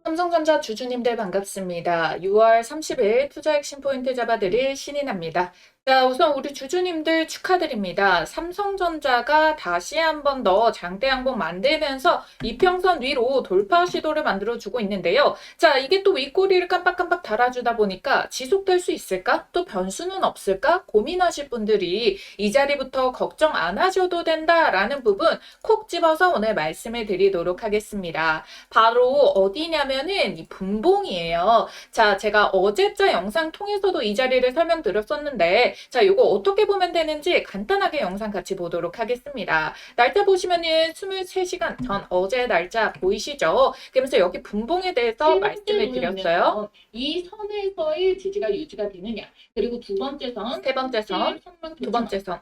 삼성전자 주주님들 반갑습니다. 6월 30일 투자 핵심 포인트 잡아드릴 신인합니다. 자, 우선 우리 주주님들 축하드립니다. 삼성전자가 다시 한 번 더 장대 양봉 만들면서 이평선 위로 돌파 시도를 만들어주고 있는데요. 자, 이게 또 윗꼬리를 깜빡깜빡 달아주다 보니까 지속될 수 있을까? 또 변수는 없을까? 고민하실 분들이 이 자리부터 걱정 안 하셔도 된다라는 부분 콕 집어서 오늘 말씀을 드리도록 하겠습니다. 바로 어디냐면은 이 분봉이에요. 자, 제가 어제자 영상 통해서도 이 자리를 설명드렸었는데 자, 이거 어떻게 보면 되는지 간단하게 영상 같이 보도록 하겠습니다. 날짜 보시면은 23시간 전 어제 날짜 보이시죠? 그러면서 여기 분봉에 대해서 말씀을 드렸어요. 이 선에서의 지지가 유지가 되느냐, 그리고 두 번째 선, 세 번째 선, 두 번째 선.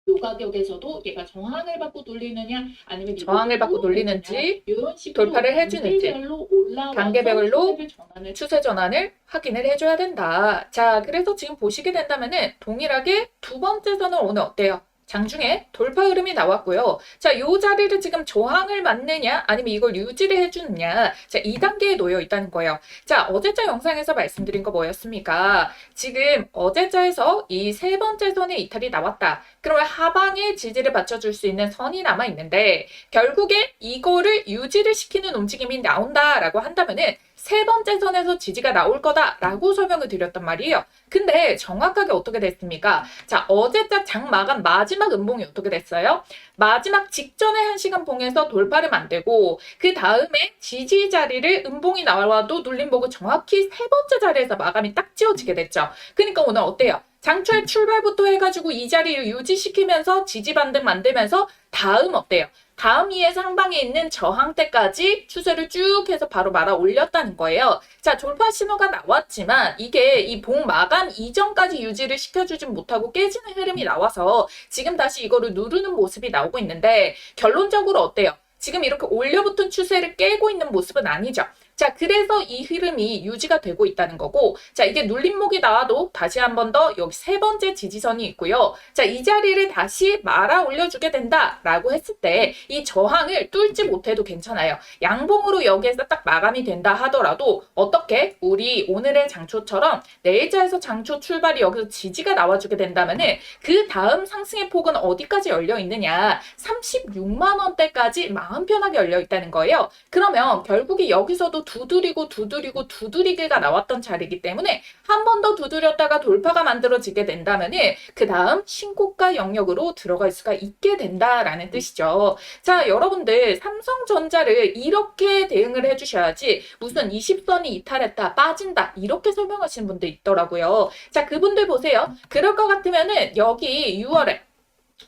요 가격에서도 얘가 저항을 받고 돌리느냐 아니면 저항을 받고 돌리는지 이런 식으로 돌파를 해주는지 단계별로 추세 전환을 확인을 해줘야 된다. 자, 그래서 지금 보시게 된다면은 동일하게 두 번째 선은 오늘 어때요? 장중에 돌파 흐름이 나왔고요. 자, 요 자리를 지금 저항을 맞느냐 아니면 이걸 유지를 해주느냐, 자, 2단계에 놓여 있다는 거예요. 자, 어제자 영상에서 말씀드린 거 뭐였습니까? 지금 어제자에서 이 세 번째 선의 이탈이 나왔다. 그러면 하방에 지지를 받쳐줄 수 있는 선이 남아 있는데 결국에 이거를 유지를 시키는 움직임이 나온다라고 한다면은 세 번째 선에서 지지가 나올 거다라고 설명을 드렸단 말이에요. 근데 정확하게 어떻게 됐습니까? 자, 어제자 장 마감 마지막 음봉이 어떻게 됐어요? 마지막 직전에 1시간 봉에서 돌파를 만들고 그 다음에 지지 자리를 음봉이 나와도 눌림 보고 정확히 세 번째 자리에서 마감이 딱 지어지게 됐죠. 그러니까 오늘 어때요? 장초에 출발부터 해가지고 이 자리를 유지시키면서 지지 반등 만들면서 다음 어때요? 다음 이에 상방에 있는 저항대까지 추세를 쭉 해서 바로 말아 올렸다는 거예요. 자, 돌파 신호가 나왔지만 이게 이 봉 마감 이전까지 유지를 시켜주진 못하고 깨지는 흐름이 나와서 지금 다시 이거를 누르는 모습이 나오고 있는데 결론적으로 어때요? 지금 이렇게 올려붙은 추세를 깨고 있는 모습은 아니죠. 자, 그래서 이 흐름이 유지가 되고 있다는 거고, 자, 이게 눌림목이 나와도 다시 한 번 더 여기 세 번째 지지선이 있고요. 자, 이 자리를 다시 말아 올려주게 된다라고 했을 때 이 저항을 뚫지 못해도 괜찮아요. 양봉으로 여기에서 딱 마감이 된다 하더라도 어떻게 우리 오늘의 장초처럼 내일자에서 장초 출발이 여기서 지지가 나와주게 된다면은 그 다음 상승의 폭은 어디까지 열려 있느냐? 36만 원대까지 마음 편하게 열려 있다는 거예요. 그러면 결국에 여기서도 두드리기가 나왔던 자리이기 때문에 한 번 더 두드렸다가 돌파가 만들어지게 된다면은 그 다음 신고가 영역으로 들어갈 수가 있게 된다라는 뜻이죠. 자, 여러분들 삼성전자를 이렇게 대응을 해주셔야지 무슨 20선이 이탈했다 빠진다 이렇게 설명하시는 분들 있더라고요. 자, 그분들 보세요. 그럴 것 같으면은 여기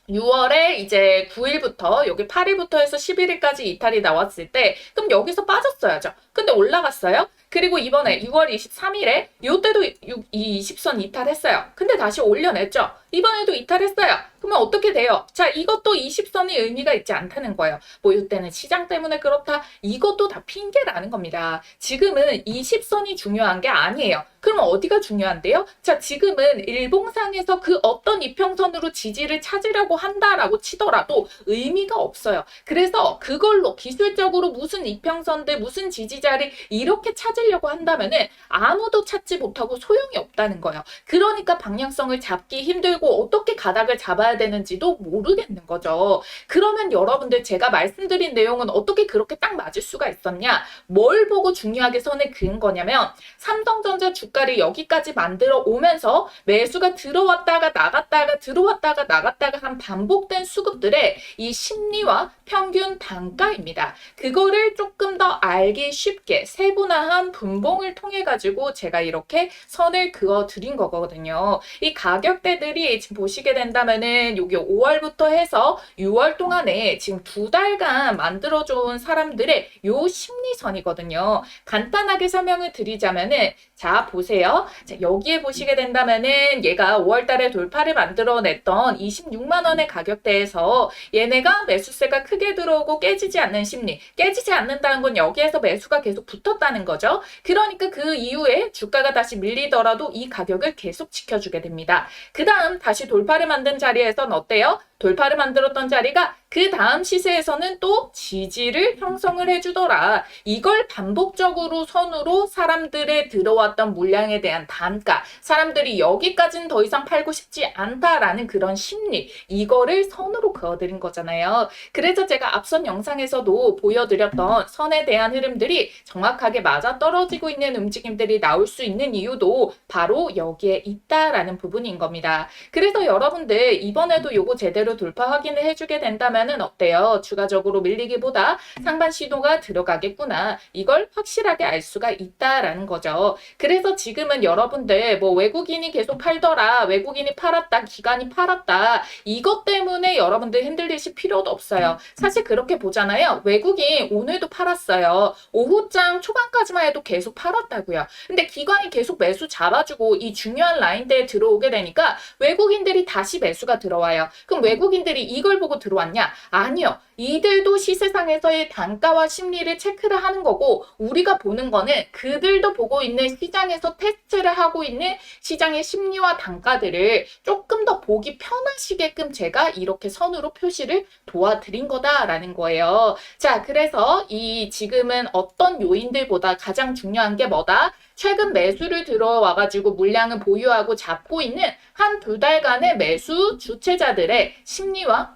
6월에 이제 9일부터 여기 8일부터 해서 11일까지 이탈이 나왔을 때 그럼 여기서 빠졌어야죠. 근데 올라갔어요. 그리고 이번에 6월 23일에 이때도 이 20선 이탈했어요. 근데 다시 올려냈죠. 이번에도 이탈했어요. 그러면 어떻게 돼요? 자, 이것도 20선이 의미가 있지 않다는 거예요. 뭐 이때는 시장 때문에 그렇다. 이것도 다 핑계라는 겁니다. 지금은 20선이 중요한 게 아니에요. 그러면 어디가 중요한데요? 자, 지금은 일봉상에서 그 어떤 이평선으로 지지를 찾으려고 한다라고 치더라도 의미가 없어요. 그래서 그걸로 기술적으로 무슨 이평선들, 무슨 지지자를 이렇게 찾으려고 한다면은 아무도 찾지 못하고 소용이 없다는 거예요. 그러니까 방향성을 잡기 힘들고 어떻게 가닥을 잡아야 되는지도 모르겠는 거죠. 그러면 여러분들 제가 말씀드린 내용은 어떻게 그렇게 딱 맞을 수가 있었냐? 뭘 보고 중요하게 선을 그은 거냐면 삼성전자 주가를 여기까지 만들어 오면서 매수가 들어왔다가 나갔다가 들어왔다가 나갔다가 한 반복된 수급들의 이 심리와 평균 단가입니다. 그거를 조금 더 알기 쉽게 세분화한 분봉을 통해 가지고 제가 이렇게 선을 그어 드린 거거든요. 이 가격대들이 지금 보시게 된다면은 여기 5월부터 해서 6월 동안에 지금 2달간 만들어준 사람들의 요 심리선이거든요. 간단하게 설명을 드리자면은 자, 보세요. 자, 여기에 보시게 된다면은 얘가 5월 달에 돌파를 만들어냈던 26만 원의 가격대에서 얘네가 매수세가 크게 들어오고 깨지지 않는 심리, 깨지지 않는다는 건 여기에서 매수가 계속 붙었다는 거죠. 그러니까 그 이후에 주가가 다시 밀리더라도 이 가격을 계속 지켜주게 됩니다. 그 다음 다시 돌파를 만든 자리에선 어때요? 돌파를 만들었던 자리가 그 다음 시세에서는 또 지지를 형성을 해주더라. 이걸 반복적으로 선으로 사람들의 들어왔던 물량에 대한 단가, 사람들이 여기까지는 더 이상 팔고 싶지 않다라는 그런 심리, 이거를 선으로 그어드린 거잖아요. 그래서 제가 앞선 영상에서도 보여드렸던 선에 대한 흐름들이 정확하게 맞아떨어지고 있는 움직임들이 나올 수 있는 이유도 바로 여기에 있다라는 부분인 겁니다. 그래서 여러분들 이번에도 요거 제대로 돌파 확인을 해주게 된다면은 어때요? 추가적으로 밀리기보다 상반 시도가 들어가겠구나. 이걸 확실하게 알 수가 있다라는 거죠. 그래서 지금은 여러분들 뭐 외국인이 계속 팔더라, 외국인이 팔았다, 기관이 팔았다, 이것 때문에 여러분들 흔들리실 필요도 없어요. 사실 그렇게 보잖아요. 외국인 오늘도 팔았어요. 오후장 초반까지만 해도 계속 팔았다고요. 근데 기관이 계속 매수 잡아주고 이 중요한 라인대에 들어오게 되니까 외국인들이 다시 매수가 들어와요. 그럼 외국인들이 이걸 보고 들어왔냐? 아니요. 이들도 시세상에서의 단가와 심리를 체크를 하는 거고, 우리가 보는 거는 그들도 보고 있는 시장에서 테스트를 하고 있는 시장의 심리와 단가들을 조금 더 보기 편하시게끔 제가 이렇게 선으로 표시를 도와드린 거다라는 거예요. 자, 그래서 이 지금은 어떤 요인들보다 가장 중요한 게 뭐다? 최근 매수를 들어와가지고 물량을 보유하고 잡고 있는 한 두 달간의 매수 주체자들의 심리와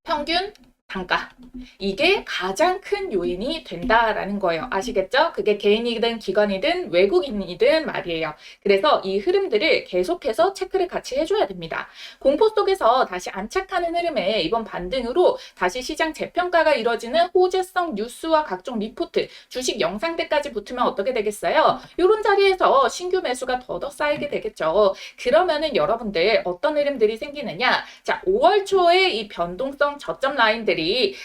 평균 단가, 이게 가장 큰 요인이 된다라는 거예요. 아시겠죠? 그게 개인이든 기관이든 외국인이든 말이에요. 그래서 이 흐름들을 계속해서 체크를 같이 해줘야 됩니다. 공포 속에서 다시 안착하는 흐름에 이번 반등으로 다시 시장 재평가가 이뤄지는 호재성 뉴스와 각종 리포트, 주식 영상들까지 붙으면 어떻게 되겠어요? 이런 자리에서 신규 매수가 더더 쌓이게 되겠죠. 그러면은 여러분들 어떤 흐름들이 생기느냐? 자, 5월 초에 이 변동성 저점 라인들이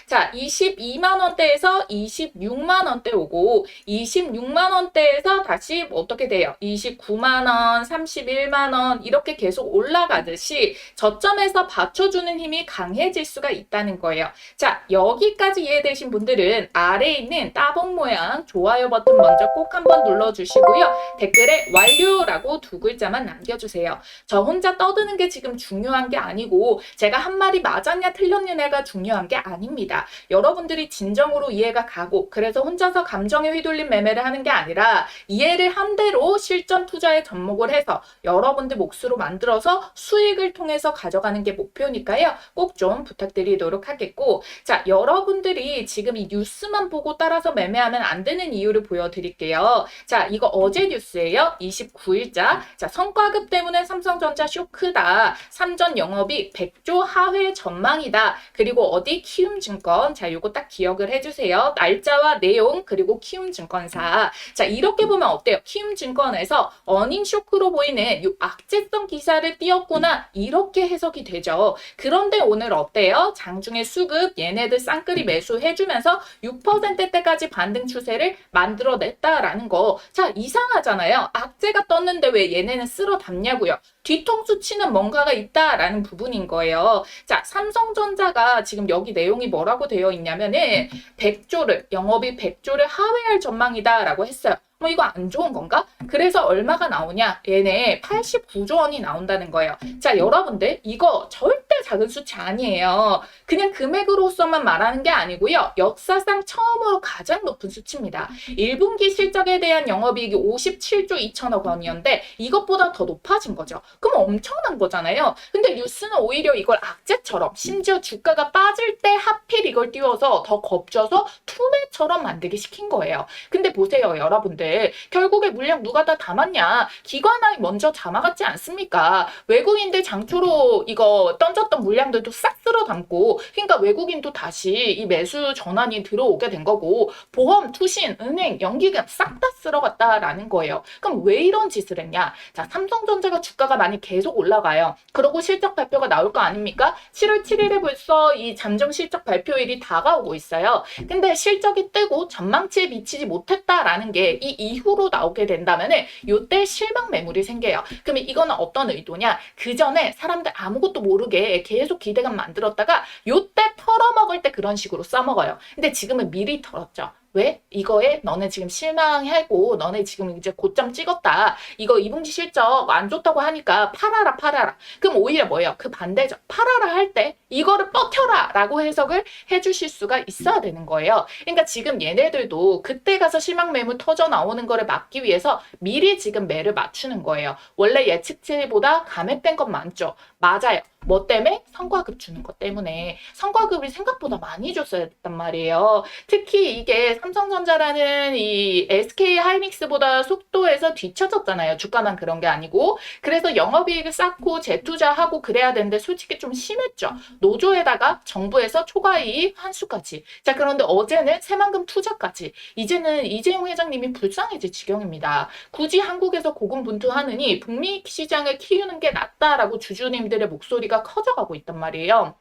자 22만 원대에서 26만 원대 오고 26만 원대에서 다시 어떻게 돼요? 29만 원, 31만 원 이렇게 계속 올라가듯이 저점에서 받쳐주는 힘이 강해질 수가 있다는 거예요. 자, 여기까지 이해되신 분들은 아래에 있는 따봉 모양 좋아요 버튼 먼저 꼭 한번 눌러주시고요. 댓글에 완료라고 두 글자만 남겨주세요. 저 혼자 떠드는 게 지금 중요한 게 아니고 제가 한 말이 맞았냐 틀렸냐가 중요한 게 아닙니다. 여러분들이 진정으로 이해가 가고 그래서 혼자서 감정에 휘둘린 매매를 하는 게 아니라 이해를 한 대로 실전 투자에 접목을 해서 여러분들 몫으로 만들어서 수익을 통해서 가져가는 게 목표니까요. 꼭 좀 부탁드리도록 하겠고, 자, 여러분들이 지금 이 뉴스만 보고 따라서 매매하면 안 되는 이유를 보여드릴게요. 자, 이거 어제 뉴스예요. 29일자. 자, 성과급 때문에 삼성전자 쇼크다. 삼전 영업이 100조 하회 전망이다. 그리고 어디 키움증권. 자, 요거 딱 기억을 해주세요. 날짜와 내용 그리고 키움증권사. 자, 이렇게 보면 어때요? 키움증권에서 어닝 쇼크로 보이는 요 악재성 기사를 띄었구나. 이렇게 해석이 되죠. 그런데 오늘 어때요? 장중에 수급 얘네들 쌍끌이 매수해주면서 6%대까지 반등 추세를 만들어냈다라는 거. 자, 이상하잖아요. 악재가 떴는데 왜 얘네는 쓸어 담냐고요. 뒤통수 치는 뭔가가 있다라는 부분인 거예요. 자, 삼성전자가 지금 여기 내용이 뭐라고 되어 있냐면은 100조를 영업이 100조를 하회할 전망이다라고 했어요. 뭐 이거 안 좋은 건가? 그래서 얼마가 나오냐? 얘네 89조 원이 나온다는 거예요. 자, 여러분들 이거 절대 작은 수치 아니에요. 그냥 금액으로서만 말하는 게 아니고요. 역사상 처음으로 가장 높은 수치입니다. 1분기 실적에 대한 영업이익이 57조 2천억 원이었는데 이것보다 더 높아진 거죠. 그럼 엄청난 거잖아요. 근데 뉴스는 오히려 이걸 악재처럼 심지어 주가가 빠질 때 하필 이걸 띄워서 더 겁줘서 투매처럼 만들게 시킨 거예요. 근데 보세요, 여러분들. 결국에 물량 누가 다 담았냐? 기관이 먼저 담아갔지 않습니까? 외국인들 장초로 이거 던졌던 물량들도 싹 쓸어 담고, 그러니까 외국인도 다시 이 매수 전환이 들어오게 된 거고, 보험, 투신, 은행, 연기금 싹 다 쓸어갔다라는 거예요. 그럼 왜 이런 짓을 했냐? 자, 삼성전자가 주가가 많이 계속 올라가요. 그러고 실적 발표가 나올 거 아닙니까? 7월 7일에 벌써 이 잠정 실적 발표일이 다가오고 있어요. 근데 실적이 뜨고 전망치에 미치지 못했다라는 게 이 이후로 나오게 된다면은 요때 실망 매물이 생겨요. 그러면 이거는 어떤 의도냐? 그 전에 사람들 아무것도 모르게 계속 기대감 만들었다가 요때 털어먹을 때 그런 식으로 써먹어요. 근데 지금은 미리 털었죠. 왜? 이거에 너네 지금 실망하고 너네 지금 이제 고점 찍었다. 이거 2분기 실적 안 좋다고 하니까 팔아라 팔아라. 그럼 오히려 뭐예요? 그 반대죠. 팔아라 할 때 이거를 버텨라 라고 해석을 해주실 수가 있어야 되는 거예요. 그러니까 지금 얘네들도 그때 가서 실망 매물 터져 나오는 거를 막기 위해서 미리 지금 매를 맞추는 거예요. 원래 예측치보다 감액된 건 많죠. 맞아요. 뭐 때문에? 성과급 주는 것 때문에. 성과급을 생각보다 많이 줬어야 됐단 말이에요. 특히 이게 삼성전자라는 이 SK 하이닉스보다 속도에서 뒤처졌잖아요. 주가만 그런 게 아니고. 그래서 영업이익을 쌓고 재투자하고 그래야 되는데 솔직히 좀 심했죠. 노조에다가 정부에서 초과이익 환수까지. 자, 그런데 어제는 새만금 투자까지. 이제는 이재용 회장님이 불쌍해질 지경입니다. 굳이 한국에서 고군분투하느니 북미 시장을 키우는 게 낫다라고 주주님들의 목소리가 커져가고 있단 말이에요.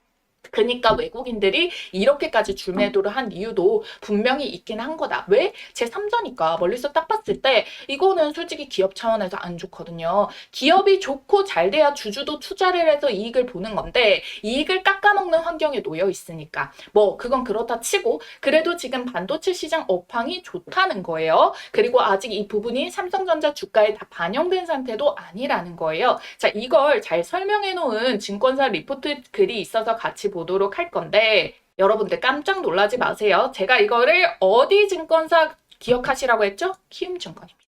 그러니까 외국인들이 이렇게까지 줄매도를 한 이유도 분명히 있긴 한 거다. 왜? 제3자니까 멀리서 딱 봤을 때 이거는 솔직히 기업 차원에서 안 좋거든요. 기업이 좋고 잘 돼야 주주도 투자를 해서 이익을 보는 건데 이익을 깎아먹는 환경에 놓여 있으니까 뭐 그건 그렇다 치고 그래도 지금 반도체 시장 업황이 좋다는 거예요. 그리고 아직 이 부분이 삼성전자 주가에 다 반영된 상태도 아니라는 거예요. 자, 이걸 잘 설명해 놓은 증권사 리포트 글이 있어서 같이 보도록 할 건데 여러분들 깜짝 놀라지 마세요. 제가 이거를 어디 증권사 기억하시라고 했죠? 키움증권입니다.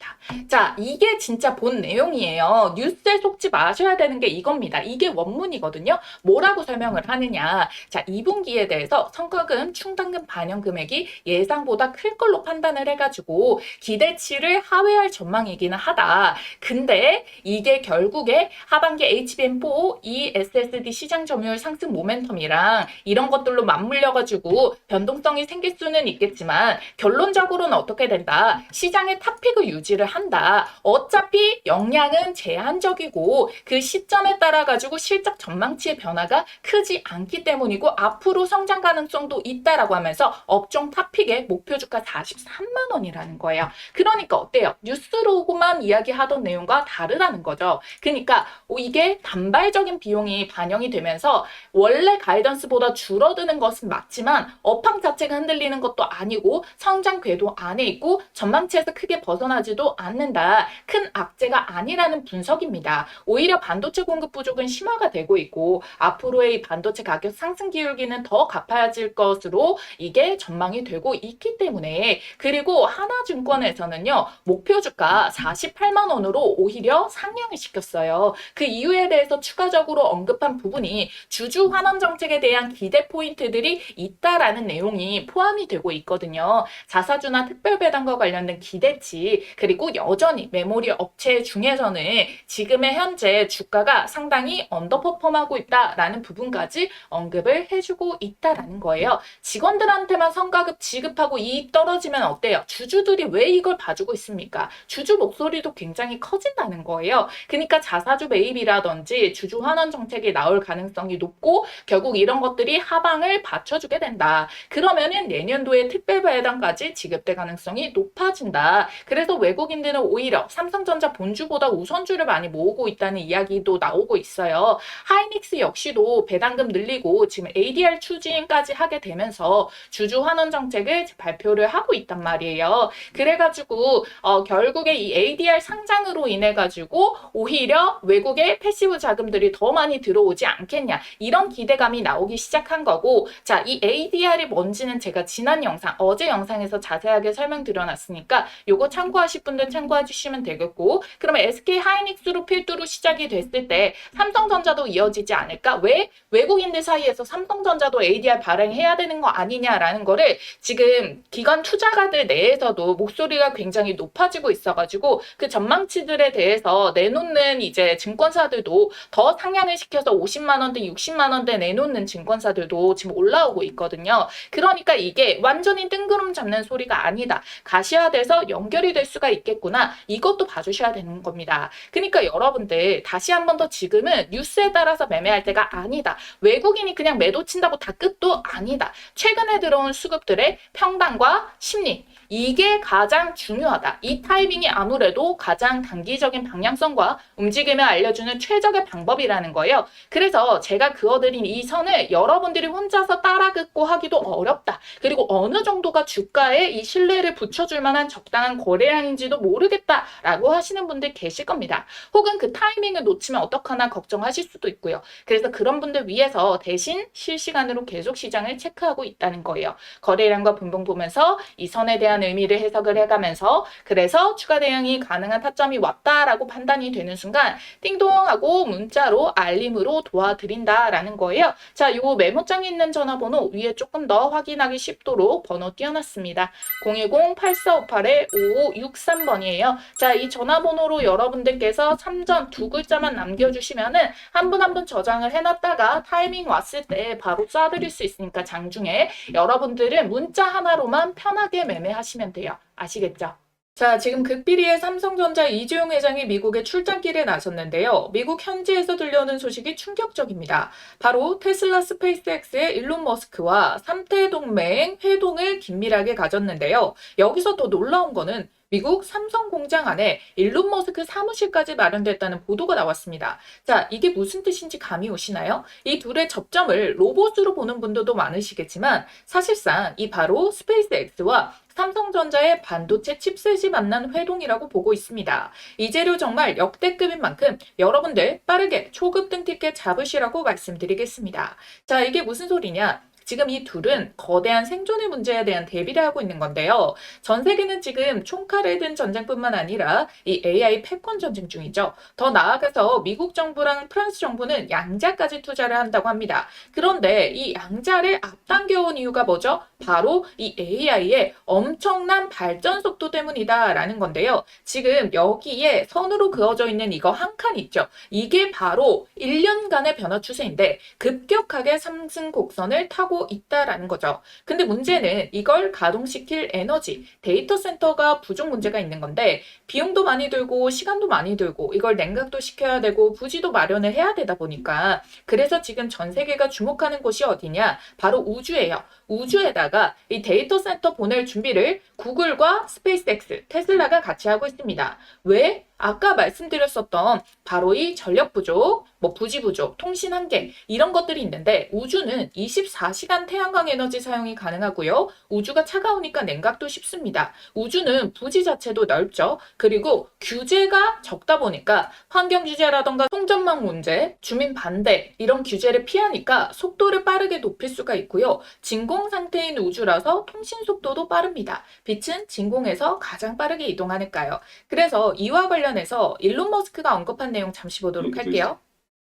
자, 이게 진짜 본 내용이에요. 뉴스에 속지 마셔야 되는 게 이겁니다. 이게 원문이거든요. 뭐라고 설명을 하느냐. 자, 2분기에 대해서 성과금, 충당금 반영 금액이 예상보다 클 걸로 판단을 해가지고 기대치를 하회할 전망이기는 하다. 근데 이게 결국에 하반기 HBM4, ESSD 시장 점유율 상승 모멘텀이랑 이런 것들로 맞물려가지고 변동성이 생길 수는 있겠지만 결론적으로는 어떻게 된다. 시장의 탑픽을 유지를 한다. 어차피 역량은 제한적이고 그 시점에 따라 가지고 실적 전망치의 변화가 크지 않기 때문이고 앞으로 성장 가능성도 있다라고 하면서 업종 탑픽의 목표 주가 43만 원이라는 거예요. 그러니까 어때요? 뉴스로만 이야기하던 내용과 다르다는 거죠. 그러니까 이게 단발적인 비용이 반영이 되면서 원래 가이던스보다 줄어드는 것은 맞지만 업황 자체가 흔들리는 것도 아니고 성장 궤도 안에 있고 전망치에서 크게 벗어나지도 않는다. 큰 악재가 아니라는 분석입니다. 오히려 반도체 공급 부족은 심화가 되고 있고 앞으로의 반도체 가격 상승 기울기는 더 가파질 것으로 이게 전망이 되고 있기 때문에 그리고 하나증권에서는요. 목표 주가 48만 원으로 오히려 상향을 시켰어요. 그 이유에 대해서 추가적으로 언급한 부분이 주주 환원 정책에 대한 기대 포인트들이 있다라는 내용이 포함이 되고 있거든요. 자사주나 특별배당과 관련된 기대치 그리고 여전히 메모리 업체 중에서는 지금의 현재 주가가 상당히 언더퍼폼하고 있다라는 부분까지 언급을 해주고 있다라는 거예요. 직원들한테만 성과급 지급하고 이익 떨어지면 어때요? 주주들이 왜 이걸 봐주고 있습니까? 주주 목소리도 굉장히 커진다는 거예요. 그러니까 자사주 매입이라든지 주주 환원 정책이 나올 가능성이 높고 결국 이런 것들이 하방을 받쳐주게 된다. 그러면은 내년도에 특별배당까지 지급될 가능성이 높아진다. 그래서 외국인들은 오히려 삼성전자 본주보다 우선주를 많이 모으고 있다는 이야기도 나오고 있어요. 하이닉스 역시도 배당금 늘리고 지금 ADR 추진까지 하게 되면서 주주 환원 정책을 발표를 하고 있단 말이에요. 그래가지고 결국에 이 ADR 상장으로 인해 가지고 오히려 외국의 패시브 자금들이 더 많이 들어오지 않겠냐 이런 기대감이 나오기 시작한 거고 자, 이 ADR이 뭔지는 제가 지난 영상 어제 영상에서 자세하게 설명드려놨으니까 요거 참고하실 분들 참고해 주시면 되겠고 그러면 SK 하이닉스로 필두로 시작이 됐을 때 삼성전자도 이어지지 않을까? 왜? 외국인들 사이에서 삼성전자도 ADR 발행해야 되는 거 아니냐라는 거를 지금 기관 투자가들 내에서도 목소리가 굉장히 높아지고 있어가지고 그 전망치들에 대해서 내놓는 이제 증권사들도 더 상향을 시켜서 50만 원대, 60만 원대 내놓는 증권사들도 지금 올라오고 있거든요. 그러니까 이게 완전히 뜬구름 잡는 소리가 아니다. 가시화돼서 연결이 될 수가 있겠구나. 이것도 봐주셔야 되는 겁니다. 그러니까 여러분들 다시 한 번 더 지금은 뉴스에 따라서 매매할 때가 아니다. 외국인이 그냥 매도 친다고 다 끝도 아니다. 최근에 들어온 수급들의 평단과 심리 이게 가장 중요하다. 이 타이밍이 아무래도 가장 단기적인 방향성과 움직임을 알려주는 최적의 방법이라는 거예요. 그래서 제가 그어드린 이 선을 여러분들이 혼자서 따라 긋고 하기도 어렵다. 그리고 어느 정도가 주가에 이 신뢰를 붙여줄 만한 적당한 거래량인지도 모르겠다라고 하시는 분들 계실 겁니다. 혹은 그 타이밍을 놓치면 어떡하나 걱정하실 수도 있고요. 그래서 그런 분들 위해서 대신 실시간으로 계속 시장을 체크하고 있다는 거예요. 거래량과 분봉 보면서 이 선에 대한 의미를 해석을 해가면서 그래서 추가 대응이 가능한 타점이 왔다라고 판단이 되는 순간 띵동하고 문자로 알림으로 도와드린다라는 거예요. 자, 요 메모장에 있는 전화번호 위에 조금 더 확인하기 쉽도록 번호 띄워놨습니다. 010-8458-5563번이에요. 자, 이 전화번호로 여러분들께서 3전 두 글자만 남겨주시면은 한 분 한 분 저장을 해놨다가 타이밍 왔을 때 바로 쏴드릴 수 있으니까 장중에 여러분들은 문자 하나로만 편하게 매매하시면 돼요. 아시겠죠? 자, 지금 극비리의 삼성전자 이재용 회장이 미국에 출장길에 나섰는데요. 미국 현지에서 들려오는 소식이 충격적입니다. 바로 테슬라 스페이스X의 일론 머스크와 3태 동맹 회동을 긴밀하게 가졌는데요. 여기서 더 놀라운 거는 미국 삼성 공장 안에 일론 머스크 사무실까지 마련됐다는 보도가 나왔습니다. 자, 이게 무슨 뜻인지 감이 오시나요? 이 둘의 접점을 로봇으로 보는 분들도 많으시겠지만 사실상 이 바로 스페이스X와 삼성전자의 반도체 칩셋이 만난 회동이라고 보고 있습니다. 이 재료 정말 역대급인 만큼 여러분들 빠르게 초급 등 티켓 잡으시라고 말씀드리겠습니다. 자, 이게 무슨 소리냐? 지금 이 둘은 거대한 생존의 문제에 대한 대비를 하고 있는 건데요. 전 세계는 지금 총칼을 든 전쟁뿐만 아니라 이 AI 패권 전쟁 중이죠. 더 나아가서 미국 정부랑 프랑스 정부는 양자까지 투자를 한다고 합니다. 그런데 이 양자를 앞당겨온 이유가 뭐죠? 바로 이 AI의 엄청난 발전 속도 때문이다라는 건데요. 지금 여기에 선으로 그어져 있는 이거 한 칸 있죠. 이게 바로 1년간의 변화 추세인데 급격하게 상승 곡선을 타고 있다라는 거죠. 근데 문제는 이걸 가동시킬 에너지, 데이터 센터가 부족 문제가 있는 건데 비용도 많이 들고 시간도 많이 들고 이걸 냉각도 시켜야 되고 부지도 마련을 해야 되다 보니까 그래서 지금 전 세계가 주목하는 곳이 어디냐? 바로 우주예요. 우주에다가 이 데이터 센터 보낼 준비를 구글과 스페이스X, 테슬라가 같이 하고 있습니다. 왜? 아까 말씀드렸었던 바로 이 전력 부족, 부지 부족, 통신 한계 이런 것들이 있는데 우주는 24시간 태양광 에너지 사용이 가능하고요. 우주가 차가우니까 냉각도 쉽습니다. 우주는 부지 자체도 넓죠. 그리고 규제가 적다 보니까 환경 규제라던가 송전망 문제, 주민 반대 이런 규제를 피하니까 속도를 빠르게 높일 수가 있고요. 진공 상태인 우주라서 통신 속도도 빠릅니다. 빛은 진공에서 가장 빠르게 이동하니까요. 그래서 이와 관련해서 일론 머스크가 언급한 내용 잠시 보도록 할게요.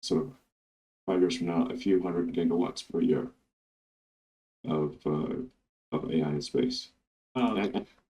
So 5 years from now, a few hundred gigawatts per year of AI in space.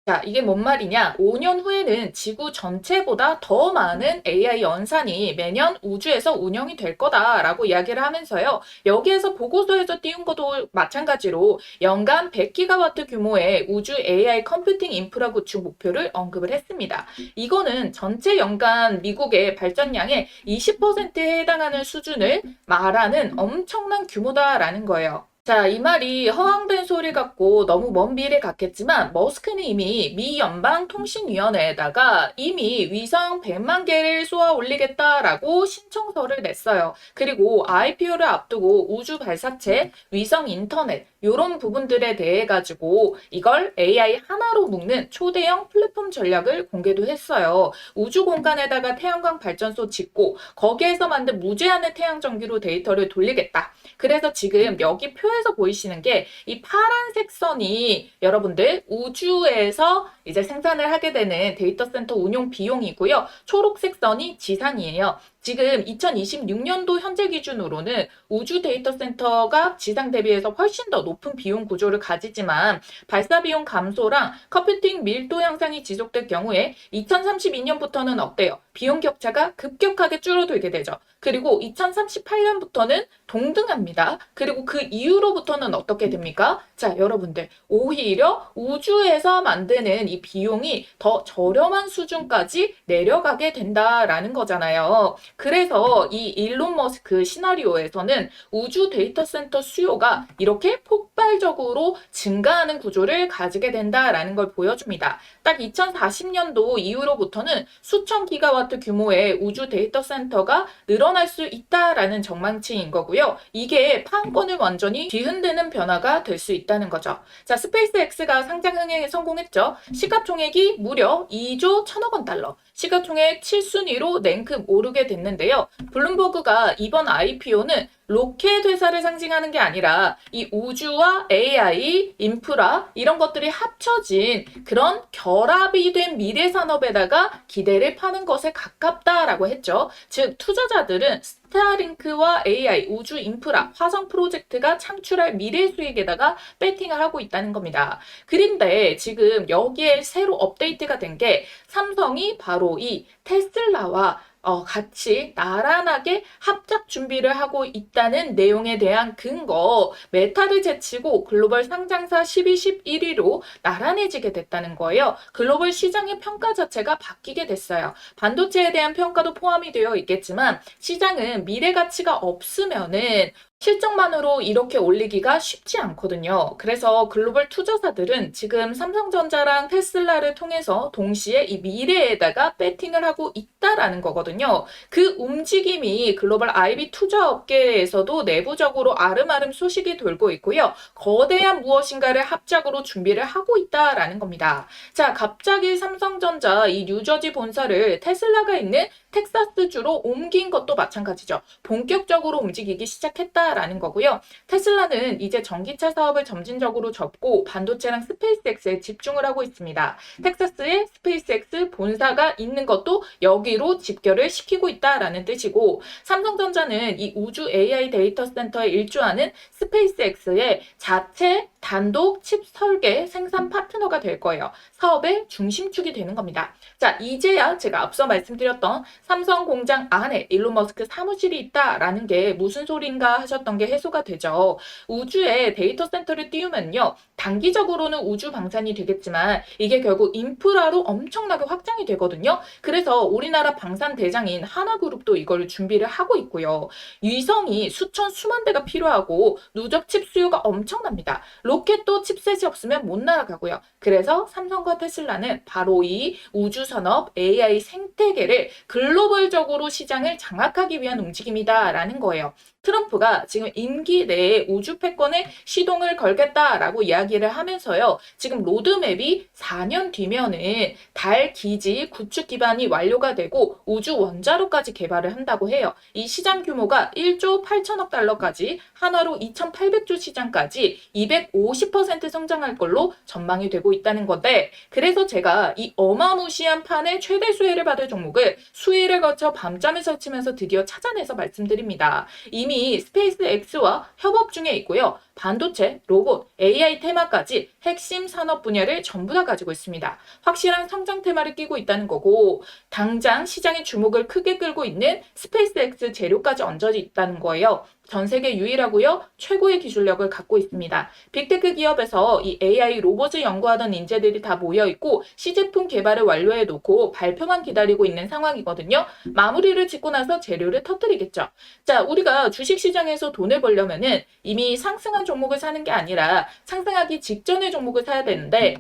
자, 이게 뭔 말이냐? 5년 후에는 지구 전체보다 더 많은 AI 연산이 매년 우주에서 운영이 될 거다라고 이야기를 하면서요. 여기에서 보고서에서 띄운 것도 마찬가지로 연간 100기가와트 규모의 우주 AI 컴퓨팅 인프라 구축 목표를 언급을 했습니다. 이거는 전체 연간 미국의 발전량의 20%에 해당하는 수준을 말하는 엄청난 규모다라는 거예요. 자, 이 말이 허황된 소리 같고 너무 먼 미래 같겠지만 머스크는 이미 미 연방통신위원회에다가 이미 위성 100만 개를 쏘아 올리겠다라고 신청서를 냈어요. 그리고 IPO를 앞두고 우주 발사체, 위성 인터넷 이런 부분들에 대해 가지고 이걸 AI 하나로 묶는 초대형 플랫폼 전략을 공개도 했어요. 우주 공간에다가 태양광 발전소 짓고 거기에서 만든 무제한의 태양 전기로 데이터를 돌리겠다. 그래서 지금 여기 표에서 보이시는 게 이 파란색 선이 여러분들 우주에서 이제 생산을 하게 되는 데이터 센터 운용 비용이고요. 초록색 선이 지상이에요. 지금 2026년도 현재 기준으로는 우주 데이터 센터가 지상 대비해서 훨씬 더 높은 비용 구조를 가지지만 발사 비용 감소랑 컴퓨팅 밀도 향상이 지속될 경우에 2032년부터는 어때요? 비용 격차가 급격하게 줄어들게 되죠. 그리고 2038년부터는 동등합니다. 그리고 그 이후로부터는 어떻게 됩니까? 자, 여러분들 오히려 우주에서 만드는 이 비용이 더 저렴한 수준까지 내려가게 된다라는 거잖아요. 그래서 이 일론 머스크 시나리오에서는 우주 데이터 센터 수요가 이렇게 폭발적으로 증가하는 구조를 가지게 된다라는 걸 보여줍니다. 딱 2040년도 이후로부터는 수천 기가와트 규모의 우주 데이터 센터가 늘어날 수 있다라는 전망치인 거고요. 이게 파급권을 완전히 뒤흔드는 변화가 될 수 있다는 거죠. 자, 스페이스X가 상장 흥행에 성공했죠. 시가총액이 무려 2조 1천억 원 달러. 시가총액 7순위로 랭크 오르게 됐는데요. 블룸버그가 이번 IPO는 로켓 회사를 상징하는 게 아니라 이 우주와 AI, 인프라 이런 것들이 합쳐진 그런 결합이 된 미래 산업에다가 기대를 파는 것에 가깝다라고 했죠. 즉 투자자들은 스타링크와 AI, 우주 인프라, 화성 프로젝트가 창출할 미래 수익에다가 배팅을 하고 있다는 겁니다. 그런데 지금 여기에 새로 업데이트가 된 게 삼성이 바로 이 테슬라와 같이 나란하게 합작 준비를 하고 있다는 내용에 대한 근거, 메타를 제치고 글로벌 상장사 12, 11위로 나란해지게 됐다는 거예요. 글로벌 시장의 평가 자체가 바뀌게 됐어요. 반도체에 대한 평가도 포함이 되어 있겠지만 시장은 미래 가치가 없으면은 실적만으로 이렇게 올리기가 쉽지 않거든요. 그래서 글로벌 투자사들은 지금 삼성전자랑 테슬라를 통해서 동시에 이 미래에다가 배팅을 하고 있다라는 거거든요. 그 움직임이 글로벌 IB 투자 업계에서도 내부적으로 아름아름 소식이 돌고 있고요. 거대한 무엇인가를 합작으로 준비를 하고 있다라는 겁니다. 자, 갑자기 삼성전자 이 뉴저지 본사를 테슬라가 있는 텍사스주로 옮긴 것도 마찬가지죠. 본격적으로 움직이기 시작했다라는 거고요. 테슬라는 이제 전기차 사업을 점진적으로 접고 반도체랑 스페이스X에 집중을 하고 있습니다. 텍사스에 스페이스X 본사가 있는 것도 여기로 집결을 시키고 있다라는 뜻이고 삼성전자는 이 우주 AI 데이터 센터에 일조하는 스페이스X의 자체 단독 칩 설계 생산 파트너가 될 거예요. 사업의 중심축이 되는 겁니다. 자, 이제야 제가 앞서 말씀드렸던 삼성 공장 안에 일론 머스크 사무실이 있다라는 게 무슨 소린가 하셨던 게 해소가 되죠. 우주에 데이터 센터를 띄우면요. 단기적으로는 우주 방산이 되겠지만 이게 결국 인프라로 엄청나게 확장이 되거든요. 그래서 우리나라 방산 대장인 하나그룹도 이걸 준비를 하고 있고요. 위성이 수천 수만 대가 필요하고 누적 칩 수요가 엄청납니다. 로켓도 칩셋이 없으면 못 날아가고요. 그래서 삼성과 테슬라는 바로 이 우주산업 AI 생태계를 글로벌적으로 시장을 장악하기 위한 움직임이다라는 거예요. 트럼프가 지금 임기 내에 우주 패권에 시동을 걸겠다라고 이야기를 하면서요. 지금 로드맵이 4년 뒤면은 달 기지 구축 기반이 완료가 되고 우주 원자로까지 개발을 한다고 해요. 이 시장 규모가 1조 8천억 달러까지 한화로 2,800조 시장까지 250% 성장할 걸로 전망이 되고 있다는 건데 그래서 제가 이 어마무시한 판의 최대 수혜를 받을 종목을 수일을 거쳐 밤잠을 설치면서 드디어 찾아내서 말씀드립니다. 이미 스페이스X와 협업 중에 있고요. 반도체, 로봇, AI 테마까지 핵심 산업 분야를 전부 다 가지고 있습니다. 확실한 성장 테마를 끼고 있다는 거고 당장 시장의 주목을 크게 끌고 있는 스페이스X 재료까지 얹어져 있다는 거예요. 전 세계 유일하고요. 최고의 기술력을 갖고 있습니다. 빅테크 기업에서 이 AI 로봇을 연구하던 인재들이 다 모여 있고 시제품 개발을 완료해 놓고 발표만 기다리고 있는 상황이거든요. 마무리를 짓고 나서 재료를 터뜨리겠죠. 자, 우리가 주식시장에서 돈을 벌려면은 이미 상승한 종목을 사는 게 아니라 상승하기 직전의 종목을 사야 되는데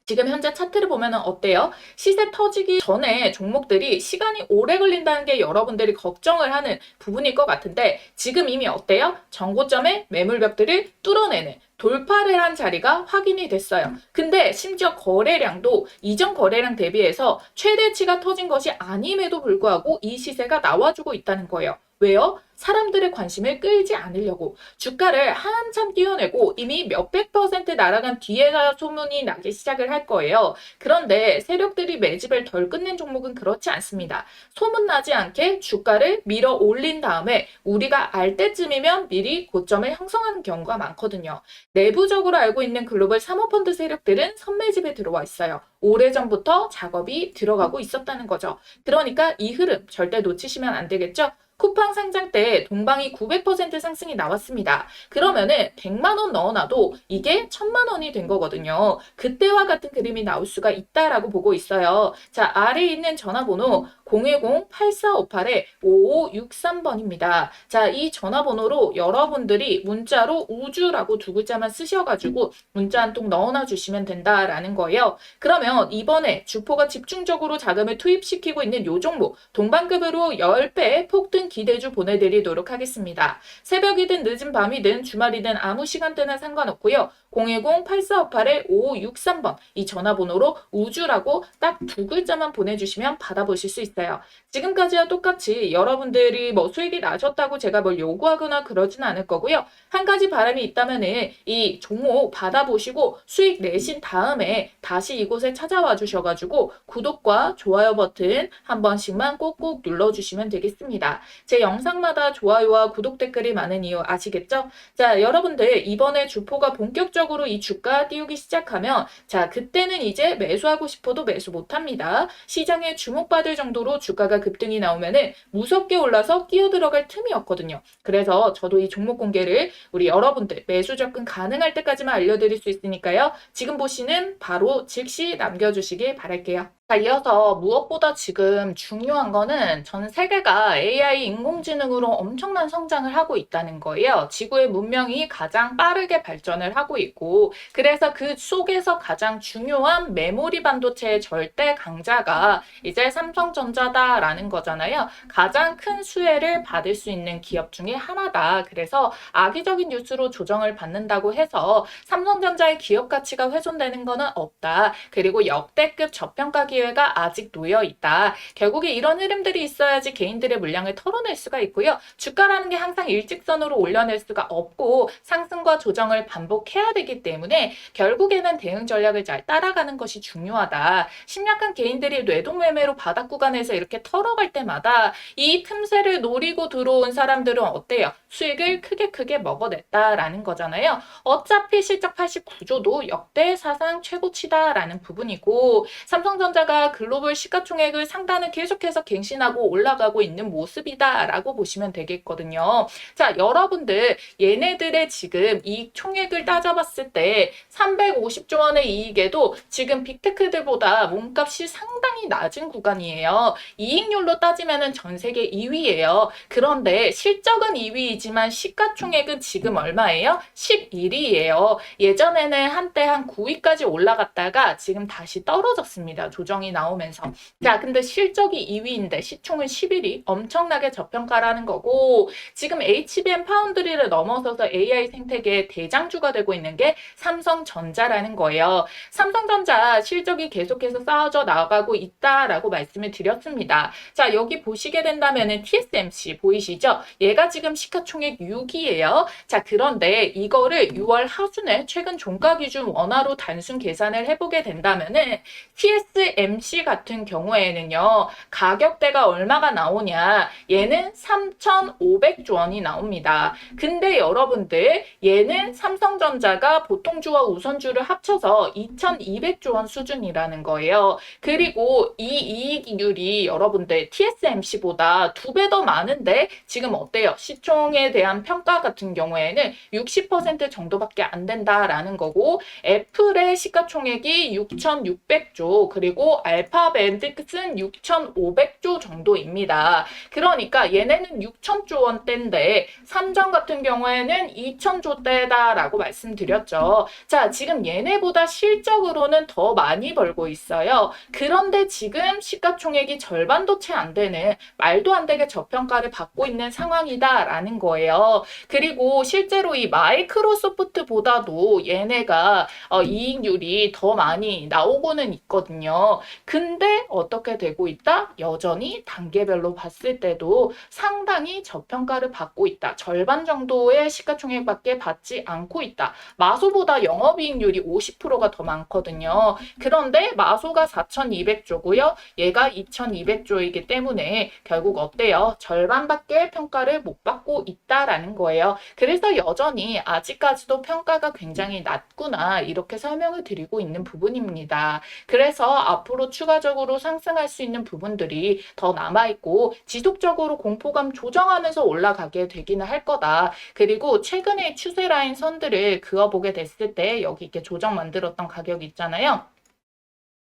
지금 현재 차트를 보면 어때요? 시세 터지기 전에 종목들이 시간이 오래 걸린다는 게 여러분들이 걱정을 하는 부분일 것 같은데 지금 이미 어때요? 정고점의 매물벽들을 뚫어내는 돌파를 한 자리가 확인이 됐어요. 근데 심지어 거래량도 이전 거래량 대비해서 최대치가 터진 것이 아님에도 불구하고 이 시세가 나와주고 있다는 거예요. 왜요? 사람들의 관심을 끌지 않으려고 주가를 한참 띄워내고 이미 몇백 % 날아간 뒤에가 소문이 나기 시작을 할 거예요. 그런데 세력들이 매집을 덜 끝낸 종목은 그렇지 않습니다. 소문나지 않게 주가를 밀어 올린 다음에 우리가 알 때쯤이면 미리 고점을 형성하는 경우가 많거든요. 내부적으로 알고 있는 글로벌 사모펀드 세력들은 선매집에 들어와 있어요. 오래전부터 작업이 들어가고 있었다는 거죠. 그러니까 이 흐름 절대 놓치시면 안 되겠죠? 쿠팡 상장 때 동방이 900% 상승이 나왔습니다. 그러면은 100만 원 넣어놔도 이게 1000만 원이 된 거거든요. 그때와 같은 그림이 나올 수가 있다라고 보고 있어요. 자, 아래에 있는 전화번호 010-8458-5563번입니다. 자, 이 전화번호로 여러분들이 문자로 우주라고 두 글자만 쓰셔가지고 문자 한 통 넣어놔 주시면 된다라는 거예요. 그러면 이번에 주포가 집중적으로 자금을 투입시키고 있는 요 종목 동반급으로 10배 폭등 기대주 보내드리도록 하겠습니다. 새벽이든 늦은 밤이든 주말이든 아무 시간대나 상관없고요. 010-8458-5563번 이 전화번호로 우주라고 딱 두 글자만 보내주시면 받아보실 수 있어요. 지금까지와 똑같이 여러분들이 뭐 수익이 나셨다고 제가 뭘 요구하거나 그러진 않을 거고요. 한 가지 바람이 있다면은 이 종목 받아보시고 수익 내신 다음에 다시 이곳에 찾아와 주셔가지고 구독과 좋아요 버튼 한 번씩만 꼭꼭 눌러주시면 되겠습니다. 제 영상마다 좋아요와 구독 댓글이 많은 이유 아시겠죠? 자, 여러분들 이번에 주포가 본격적으로 이 주가 띄우기 시작하면 자, 그때는 이제 매수하고 싶어도 매수 못합니다. 시장에 주목받을 정도로 주가가 급등이 나오면은 무섭게 올라서 끼어 들어갈 틈이 없거든요. 그래서 저도 이 종목 공개를 우리 여러분들 매수 접근 가능할 때까지만 알려드릴 수 있으니까요. 지금 보시는 바로 즉시 남겨주시길 바랄게요. 자, 이어서 무엇보다 지금 중요한 거는 전 세계가 AI 인공지능으로 엄청난 성장을 하고 있다는 거예요. 지구의 문명이 가장 빠르게 발전을 하고 있고 그래서 그 속에서 가장 중요한 메모리 반도체의 절대 강자가 이제 삼성전자다라는 거잖아요. 가장 큰 수혜를 받을 수 있는 기업 중에 하나다. 그래서 악의적인 뉴스로 조정을 받는다고 해서 삼성전자의 기업 가치가 훼손되는 거는 없다. 그리고 역대급 저평가 기회가 아직 놓여 있다. 결국에 이런 흐름들이 있어야지 개인들의 물량을 털어낼 수가 있고요. 주가라는 게 항상 일직선으로 올려낼 수가 없고 상승과 조정을 반복해야 되기 때문에 결국에는 대응 전략을 잘 따라가는 것이 중요하다. 심약한 개인들이 뇌동매매로 바닥 구간에서 이렇게 털어갈 때마다 이 틈새를 노리고 들어온 사람들은 어때요? 수익을 크게 먹어냈다라는 거잖아요. 어차피 실적 89조도 역대 사상 최고치다라는 부분이고 삼성전자가 글로벌 시가총액을 상단을 계속해서 갱신하고 올라가고 있는 모습이다라고 보시면 되겠거든요. 자, 여러분들 얘네들의 지금 이익 총액을 따져봤을 때 350조 원의 이익에도 지금 빅테크들보다 몸값이 상당히 낮은 구간이에요. 이익률로 따지면은 전 세계 2위예요. 그런데 실적은 2위이지만 시가총액은 지금 얼마예요? 11위예요. 예전에는 한때 한 9위까지 올라갔다가 지금 다시 떨어졌습니다. 조정이 나오면서. 자, 근데 실적이 2위인데 시총은 11위. 엄청나게 저평가라는 거고 지금 HBM 파운드리를 넘어서서 AI 생태계의 대장주가 되고 있는 게 삼성전자라는 거예요. 삼성전자 실적이 계속해서 쌓아져 나가고 있다라고 말씀을 드렸습니다. 자, 여기 보시게 된다면은 TSMC 보이시죠? 얘가 지금 시가총액 6위예요. 자, 그런데 이거를 6월 하순에 최근 종가 기준 원화로 단순 계산을 해보게 된다면은 TSMC 같은 경우에는요, 가격대가 얼마가 나오냐? 얘는 3,500조 원이 나옵니다. 근데 여러분들, 얘는 삼성전자가 보통주와 우선주를 합쳐서 2,200조 원 수준이라는 거예요. 그리고 이 이익률이 여러분들 TSMC보다 2배 더 많은데 지금 어때요? 시총에 대한 평가 같은 경우에는 60% 정도밖에 안 된다라는 거고 애플의 시가총액이 6,600조 그리고 알파벳은 6,500조 정도입니다. 그러니까 얘네는 6,000조 원대인데 삼성 같은 경우에는 2,000조대다라고 말씀드렸죠. 자, 지금 얘네보다 실적으로는 더 많이 벌고 있어요. 그런데 지금 시가총액이 절반도 채 안 되는 말도 안 되게 저평가를 받고 있는 상황이다라는 거예요. 그리고 실제로 이 마이크로소프트보다도 얘네가 이익률이 더 많이 나오고는 있거든요. 근데 어떻게 되고 있다? 여전히 단계별로 봤을 때도 상당히 저평가를 받고 있다. 절반 정도의 시가총액밖에 받지 않고 있다. 마소보다 영업이익률이 50%가 더 많거든요. 그런데 마소가 4,200조고요. 얘가 2,200조이기 때문에 결국 어때요? 절반밖에 평가를 못 받고 있다라는 거예요. 그래서 여전히 아직까지도 평가가 굉장히 낮구나 이렇게 설명을 드리고 있는 부분입니다. 그래서 앞으로 추가적으로 상승할 수 있는 부분들이 더 남아있고 지속적으로 공포감 조정하면서 올라가게 되기는 할 거다. 그리고 최근에 추세 라인 선들을 그어보게 됐을 때 여기 이렇게 조정 만들었던 가격 있잖아요.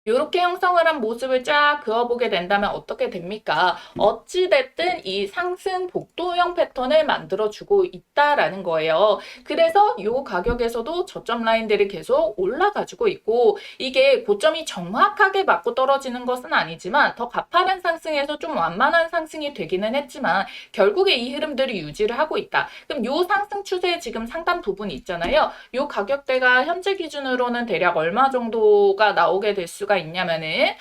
이렇게 형성을 한 모습을 쫙 그어보게 된다면 어떻게 됩니까? 어찌됐든 이 상승 복도형 패턴을 만들어주고 있다라는 거예요. 그래서 이 가격에서도 저점 라인들이 계속 올라가지고 있고 이게 고점이 정확하게 맞고 떨어지는 것은 아니지만 더 가파른 상승에서 좀 완만한 상승이 되기는 했지만 결국에 이 흐름들이 유지를 하고 있다. 그럼 이 상승 추세의 지금 상단 부분이 있잖아요. 이 가격대가 현재 기준으로는 대략 얼마 정도가 나오게 될 수가 있냐면은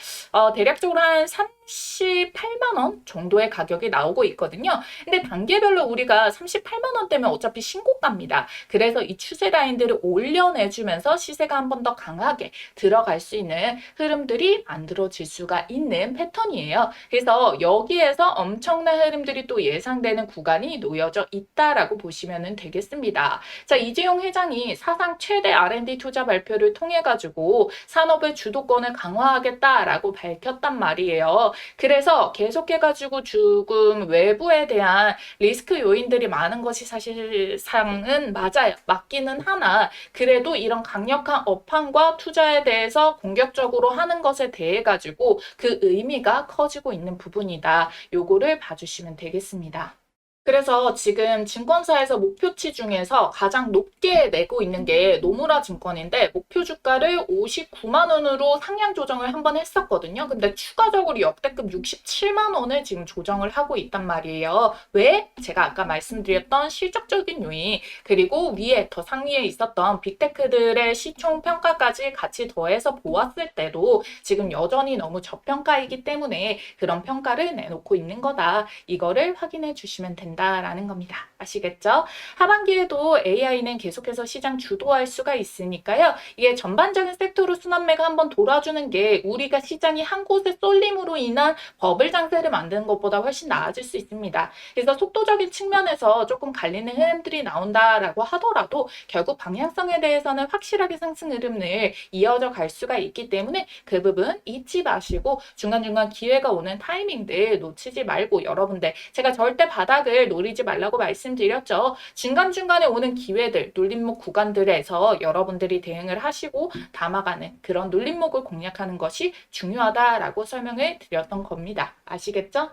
대략적으로 한 38만 원 정도의 가격이 나오고 있거든요. 근데 단계별로 우리가 38만 원대면 어차피 신고가입니다. 그래서 이 추세 라인들을 올려내주면서 시세가 한 번 더 강하게 들어갈 수 있는 흐름들이 만들어질 수가 있는 패턴이에요. 그래서 여기에서 엄청난 흐름들이 또 예상되는 구간이 놓여져 있다라고 보시면 되겠습니다. 자, 이재용 회장이 사상 최대 R&D 투자 발표를 통해 가지고 산업의 주도권을 강화하겠다라고 밝혔단 말이에요. 그래서 계속해가지고 조금 외부에 대한 리스크 요인들이 많은 것이 사실상은 맞아요. 맞기는 하나 그래도 이런 강력한 업황과 투자에 대해서 공격적으로 하는 것에 대해 가지고 그 의미가 커지고 있는 부분이다. 요거를 봐주시면 되겠습니다. 그래서 지금 증권사에서 목표치 중에서 가장 높게 내고 있는 게 노무라 증권인데 목표 주가를 59만 원으로 상향 조정을 한번 했었거든요. 근데 추가적으로 역대급 67만 원을 지금 조정을 하고 있단 말이에요. 왜? 제가 아까 말씀드렸던 실적적인 요인 그리고 위에 더 상위에 있었던 빅테크들의 시총 평가까지 같이 더해서 보았을 때도 지금 여전히 너무 저평가이기 때문에 그런 평가를 내놓고 있는 거다. 이거를 확인해 주시면 된다. 라는 겁니다. 아시겠죠? 하반기에도 AI는 계속해서 시장 주도할 수가 있으니까요. 이게 전반적인 섹터로 순환매가 한번 돌아주는 게 우리가 시장이 한 곳에 쏠림으로 인한 버블 장세를 만드는 것보다 훨씬 나아질 수 있습니다. 그래서 속도적인 측면에서 조금 갈리는 흐름들이 나온다라고 하더라도 결국 방향성에 대해서는 확실하게 상승 흐름을 이어져 갈 수가 있기 때문에 그 부분 잊지 마시고 중간중간 기회가 오는 타이밍들 놓치지 말고 여러분들 제가 절대 바닥을 노리지 말라고 말씀드렸죠. 중간중간에 오는 기회들, 눌림목 구간들에서 여러분들이 대응을 하시고 담아가는 그런 눌림목을 공략하는 것이 중요하다라고 설명을 드렸던 겁니다. 아시겠죠?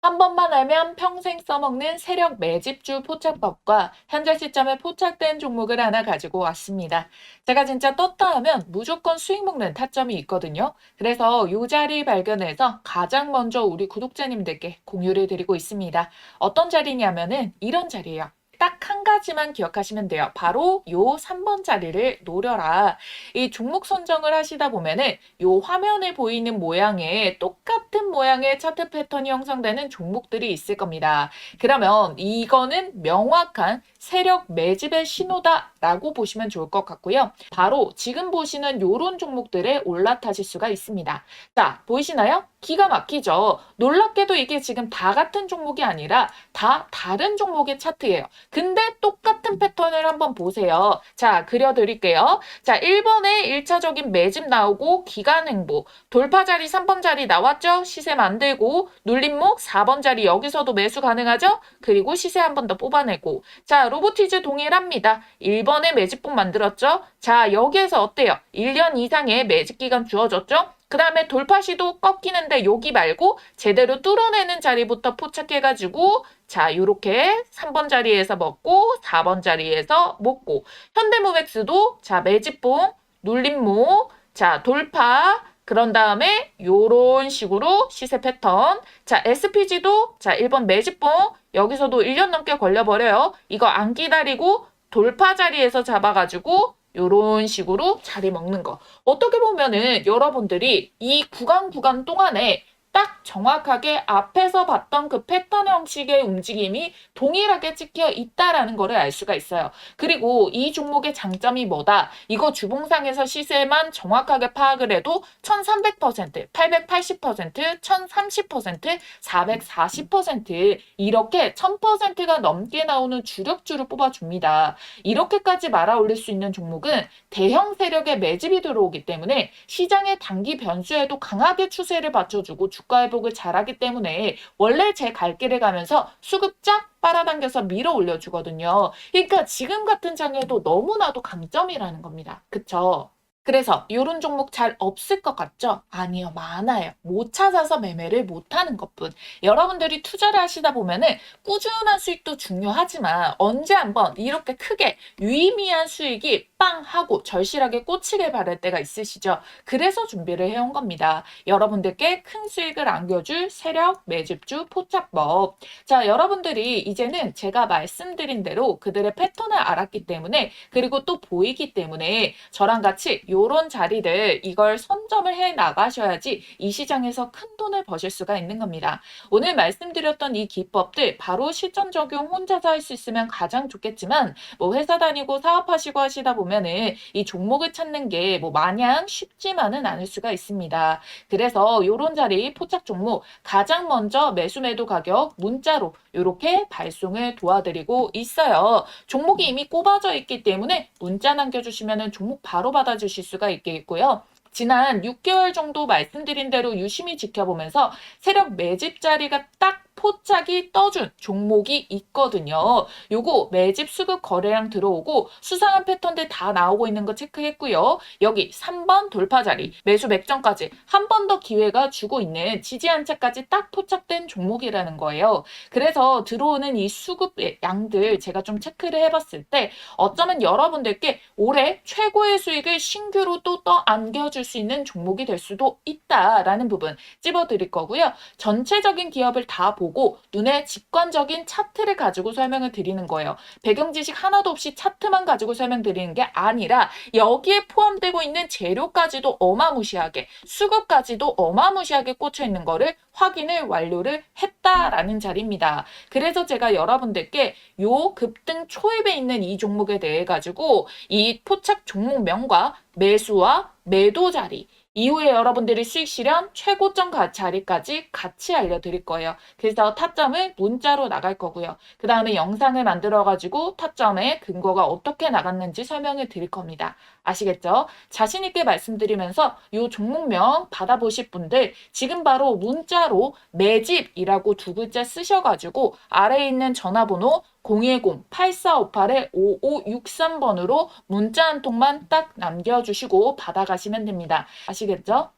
한 번만 알면 평생 써먹는 세력 매집주 포착법과 현재 시점에 포착된 종목을 하나 가지고 왔습니다. 제가 진짜 떴다 하면 무조건 수익 먹는 타점이 있거든요. 그래서 이 자리 발견해서 가장 먼저 우리 구독자님들께 공유를 드리고 있습니다. 어떤 자리냐면은 이런 자리예요. 딱 한 가지만 기억하시면 돼요. 바로 요 3번 자리를 노려라. 이 종목 선정을 하시다 보면은 요 화면에 보이는 모양의 똑같은 모양의 차트 패턴이 형성되는 종목들이 있을 겁니다. 그러면 이거는 명확한 세력 매집의 신호다라고 보시면 좋을 것 같고요. 바로 지금 보시는 요런 종목들에 올라타실 수가 있습니다. 자, 보이시나요? 기가 막히죠. 놀랍게도 이게 지금 다 같은 종목이 아니라 다 다른 종목의 차트예요. 근데 똑같은 패턴을 한번 보세요. 자, 그려드릴게요. 자, 1번에 1차적인 매집 나오고 기간 횡보, 돌파 자리 3번 자리 나왔죠? 시세 만들고 눌림목 4번 자리 여기서도 매수 가능하죠? 그리고 시세 한 번 더 뽑아내고 자, 로보티즈 동일합니다. 1번에 매집봉 만들었죠? 자, 여기에서 어때요? 1년 이상의 매집 기간 주어졌죠? 그 다음에 돌파 시도 꺾이는데 여기 말고 제대로 뚫어내는 자리부터 포착해가지고 자, 요렇게 3번 자리에서 먹고 4번 자리에서 먹고 현대모백스도 자, 매집봉, 눌림목, 자, 돌파 그런 다음에 요런 식으로 시세 패턴 자, SPG도 자, 1번 매집봉 여기서도 1년 넘게 걸려버려요. 이거 안 기다리고 돌파 자리에서 잡아가지고 요런 식으로 자리 먹는 거. 어떻게 보면은 여러분들이 이 구간 동안에 딱 정확하게 앞에서 봤던 그 패턴 형식의 움직임이 동일하게 찍혀 있다라는 거를 알 수가 있어요. 그리고 이 종목의 장점이 뭐다? 이거 주봉상에서 시세만 정확하게 파악을 해도 1300%, 880%, 1030%, 440% 이렇게 1000%가 넘게 나오는 주력주를 뽑아줍니다. 이렇게까지 말아 올릴 수 있는 종목은 대형 세력의 매집이 들어오기 때문에 시장의 단기 변수에도 강하게 추세를 받쳐주고 주가 회복을 잘하기 때문에 원래 제 갈 길을 가면서 수급 쫙 빨아당겨서 밀어 올려주거든요. 그러니까 지금 같은 장에도 너무나도 강점이라는 겁니다. 그쵸? 그래서 이런 종목 잘 없을 것 같죠? 아니요, 많아요. 못 찾아서 매매를 못하는 것뿐. 여러분들이 투자를 하시다 보면은 꾸준한 수익도 중요하지만 언제 한번 이렇게 크게 유의미한 수익이 빵 하고 절실하게 꽂히길 바랄 때가 있으시죠? 그래서 준비를 해온 겁니다. 여러분들께 큰 수익을 안겨줄 세력, 매집주, 포착법. 자, 여러분들이 이제는 제가 말씀드린 대로 그들의 패턴을 알았기 때문에 그리고 또 보이기 때문에 저랑 같이 요런 자리들 이걸 선점을 해 나가셔야지 이 시장에서 큰 돈을 버실 수가 있는 겁니다. 오늘 말씀드렸던 이 기법들 바로 실전 적용 혼자서 할 수 있으면 가장 좋겠지만 뭐 회사 다니고 사업하시고 하시다 보면은 이 종목을 찾는 게 뭐 마냥 쉽지만은 않을 수가 있습니다. 그래서 요런 자리 포착 종목 가장 먼저 매수 매도 가격 문자로 이렇게 발송을 도와드리고 있어요. 종목이 이미 꼽아져 있기 때문에 문자 남겨주시면 종목 바로 받아주실 수가 있겠고요. 지난 6개월 정도 말씀드린 대로 유심히 지켜보면서 세력 매집 자리가 딱 포착이 떠준 종목이 있거든요. 요거 매집 수급 거래량 들어오고 수상한 패턴들 다 나오고 있는 거 체크했고요. 여기 3번 돌파 자리 매수 맥점까지 한 번 더 기회가 주고 있는 지지 한 채까지 딱 포착된 종목이라는 거예요. 그래서 들어오는 이 수급의 양들 제가 좀 체크를 해봤을 때 어쩌면 여러분들께 올해 최고의 수익을 신규로 또 안겨줄 수 있는 종목이 될 수도 있다라는 부분 찝어드릴 거고요. 전체적인 기업을 다 보고 눈에 직관적인 차트를 가지고 설명을 드리는 거예요. 배경 지식 하나도 없이 차트만 가지고 설명드리는 게 아니라 여기에 포함되고 있는 재료까지도 어마무시하게 수급까지도 어마무시하게 꽂혀 있는 거를 확인을 완료를 했다라는 자리입니다. 그래서 제가 여러분들께 요 급등 초입에 있는 이 종목에 대해 가지고 이 포착 종목명과 매수와 매도 자리 이후에 여러분들이 수익 실현 최고점 자리까지 같이 알려드릴 거예요. 그래서 타점을 문자로 나갈 거고요. 그 다음에 영상을 만들어가지고 타점의 근거가 어떻게 나갔는지 설명을 드릴 겁니다. 아시겠죠? 자신 있게 말씀드리면서 이 종목명 받아보실 분들 지금 바로 문자로 매집이라고 두 글자 쓰셔가지고 아래에 있는 전화번호 010-8458-5563번으로 문자 한 통만 딱 남겨주시고 받아가시면 됩니다. 아시겠죠?